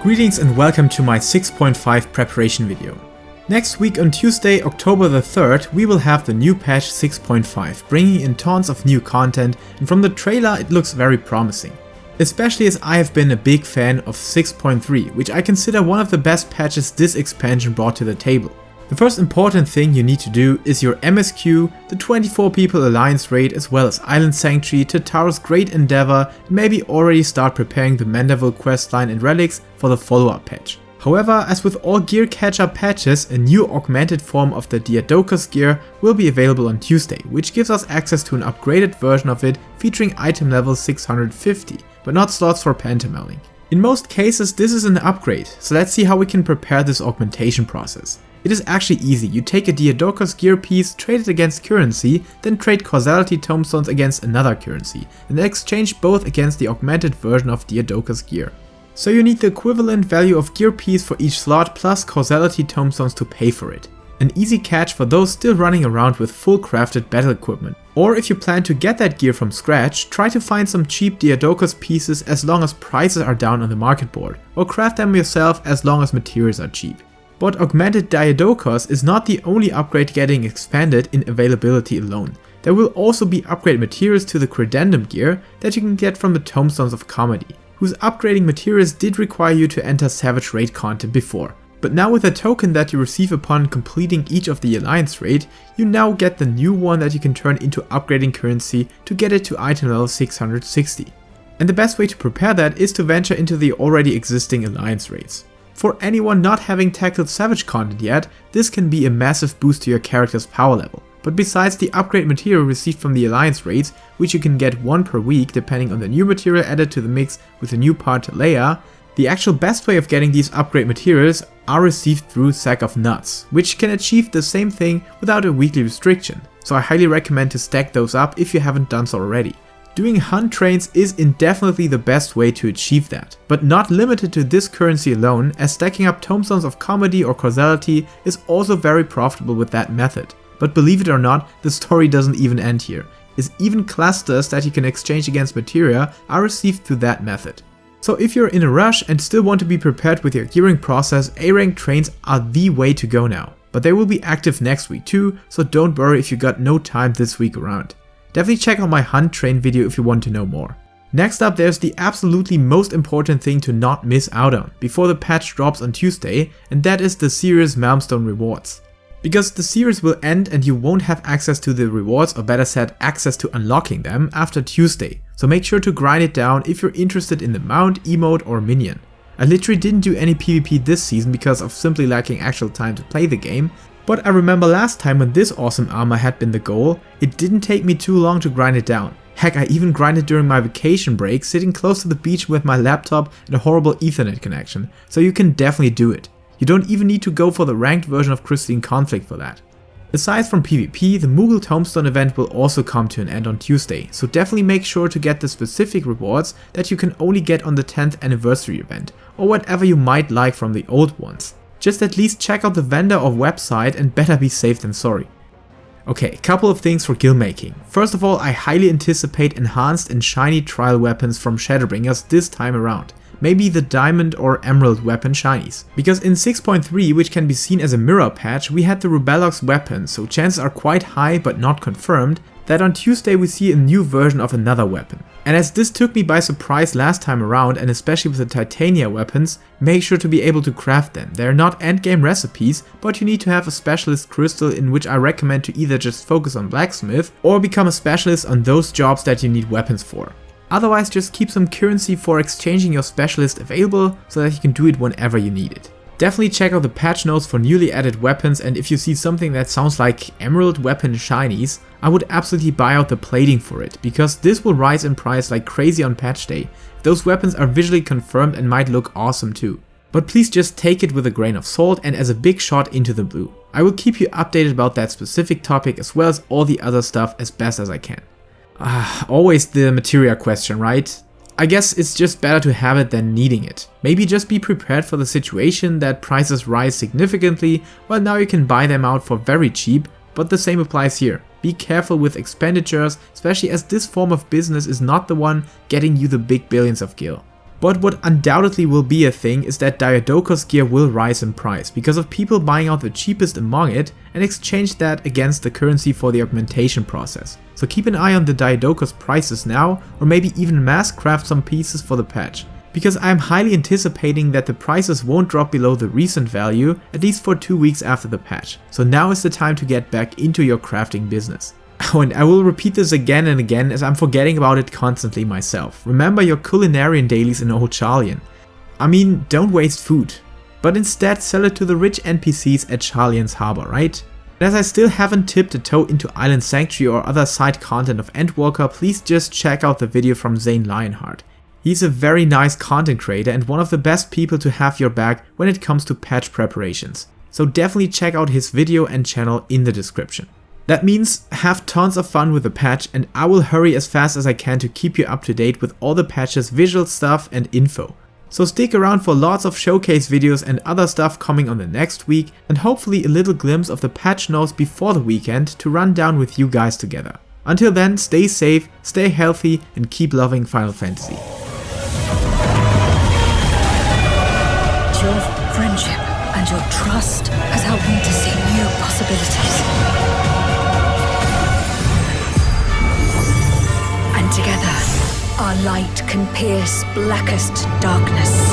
Greetings and welcome to my 6.5 preparation video. Next week on Tuesday, October the 3rd, we will have the new patch 6.5, bringing in tons of new content, and from the trailer it looks very promising. Especially as I have been a big fan of 6.3, which I consider one of the best patches this expansion brought to the table. The first important thing you need to do is your MSQ, the 24 people alliance raid, as well as Island Sanctuary, Tataro's Great Endeavor, and maybe already start preparing the Mandeville questline and relics for the follow-up patch. However, as with all gear catch-up patches, a new augmented form of the Diadokus gear will be available on Tuesday, which gives us access to an upgraded version of it featuring item level 650, but not slots for pentamelling. In most cases this is an upgrade, so let's see how we can prepare this augmentation process. It is actually easy. You take a Diadokus gear piece, trade it against currency, then trade causality tomestones against another currency, and then exchange both against the augmented version of Diadokus gear. So you need the equivalent value of gear piece for each slot plus causality tomestones to pay for it. An easy catch for those still running around with full crafted battle equipment. Or if you plan to get that gear from scratch, try to find some cheap Diadokus pieces as long as prices are down on the market board, or craft them yourself as long as materials are cheap. But Augmented Diadokus is not the only upgrade getting expanded in availability alone. There will also be upgrade materials to the Credendum gear that you can get from the Tomestones of Comedy, whose upgrading materials did require you to enter Savage Raid content before. But now with a token that you receive upon completing each of the Alliance raid, you now get the new one that you can turn into upgrading currency to get it to item level 660. And the best way to prepare that is to venture into the already existing Alliance raids. For anyone not having tackled Savage content yet, this can be a massive boost to your character's power level. But besides the upgrade material received from the Alliance raids, which you can get one per week depending on the new material added to the mix with the new part Leia, the actual best way of getting these upgrade materials are received through Sack of Nuts, which can achieve the same thing without a weekly restriction, so I highly recommend to stack those up if you haven't done so already. Doing hunt trains is indefinitely the best way to achieve that, but not limited to this currency alone, as stacking up Tomestones of Comedy or Causality is also very profitable with that method. But believe it or not, the story doesn't even end here, as even clusters that you can exchange against materia are received through that method. So if you're in a rush and still want to be prepared with your gearing process, A-rank trains are the way to go now. But they will be active next week too, so don't worry if you got no time this week around. Definitely check out my hunt train video if you want to know more. Next up, there's the absolutely most important thing to not miss out on before the patch drops on Tuesday, and that is the series Malmstone rewards. Because the series will end and you won't have access to the rewards, or better said access to unlocking them, after Tuesday, so make sure to grind it down if you're interested in the mount, emote or minion. I literally didn't do any PvP this season because of simply lacking actual time to play the game, but I remember last time when this awesome armor had been the goal, it didn't take me too long to grind it down. Heck, I even grinded during my vacation break, sitting close to the beach with my laptop and a horrible Ethernet connection, so you can definitely do it. You don't even need to go for the ranked version of Crystalline Conflict for that. Aside from PvP, the Moogle Tombstone event will also come to an end on Tuesday, so definitely make sure to get the specific rewards that you can only get on the 10th anniversary event, or whatever you might like from the old ones. Just at least check out the vendor or website and better be safe than sorry. Okay, a couple of things for Gil Making. First of all, I highly anticipate enhanced and shiny trial weapons from Shadowbringers this time around. Maybe the diamond or emerald weapon shinies. Because in 6.3, which can be seen as a mirror patch, we had the Rubellox weapon, so chances are quite high but not confirmed that on Tuesday we see a new version of another weapon. And as this took me by surprise last time around, and especially with the Titania weapons, make sure to be able to craft them. They are not endgame recipes, but you need to have a specialist crystal, in which I recommend to either just focus on blacksmith or become a specialist on those jobs that you need weapons for. Otherwise, just keep some currency for exchanging your specialist available so that you can do it whenever you need it. Definitely check out the patch notes for newly added weapons, and if you see something that sounds like emerald weapon shinies, I would absolutely buy out the plating for it, because this will rise in price like crazy on patch day. Those weapons are visually confirmed and might look awesome too. But please just take it with a grain of salt and as a big shot into the blue. I will keep you updated about that specific topic as well as all the other stuff as best as I can. Always the materia question, right? I guess it's just better to have it than needing it. Maybe just be prepared for the situation that prices rise significantly, while now you can buy them out for very cheap, but the same applies here. Be careful with expenditures, especially as this form of business is not the one getting you the big billions of gil. But what undoubtedly will be a thing is that Diadoko's gear will rise in price because of people buying out the cheapest among it and exchange that against the currency for the augmentation process. So keep an eye on the Diadoko's prices now, or maybe even mass craft some pieces for the patch, because I am highly anticipating that the prices won't drop below the recent value, at least for 2 weeks after the patch. So now is the time to get back into your crafting business. Oh, and I will repeat this again and again as I'm forgetting about it constantly myself. Remember your Culinarian dailies in Old Charlian. I mean, don't waste food, but instead sell it to the rich NPCs at Charlian's harbor, right? And as I still haven't tipped a toe into Island Sanctuary or other side content of Endwalker, please just check out the video from Zane Lionhart. He's a very nice content creator and one of the best people to have your back when it comes to patch preparations. So definitely check out his video and channel in the description. That means have tons of fun with the patch, and I will hurry as fast as I can to keep you up to date with all the patches, visual stuff and info. So stick around for lots of showcase videos and other stuff coming on the next week, and hopefully a little glimpse of the patch notes before the weekend to run down with you guys together. Until then, stay safe, stay healthy and keep loving Final Fantasy. Your friendship and your trust has helped me to see new possibilities. And together, our light can pierce blackest darkness.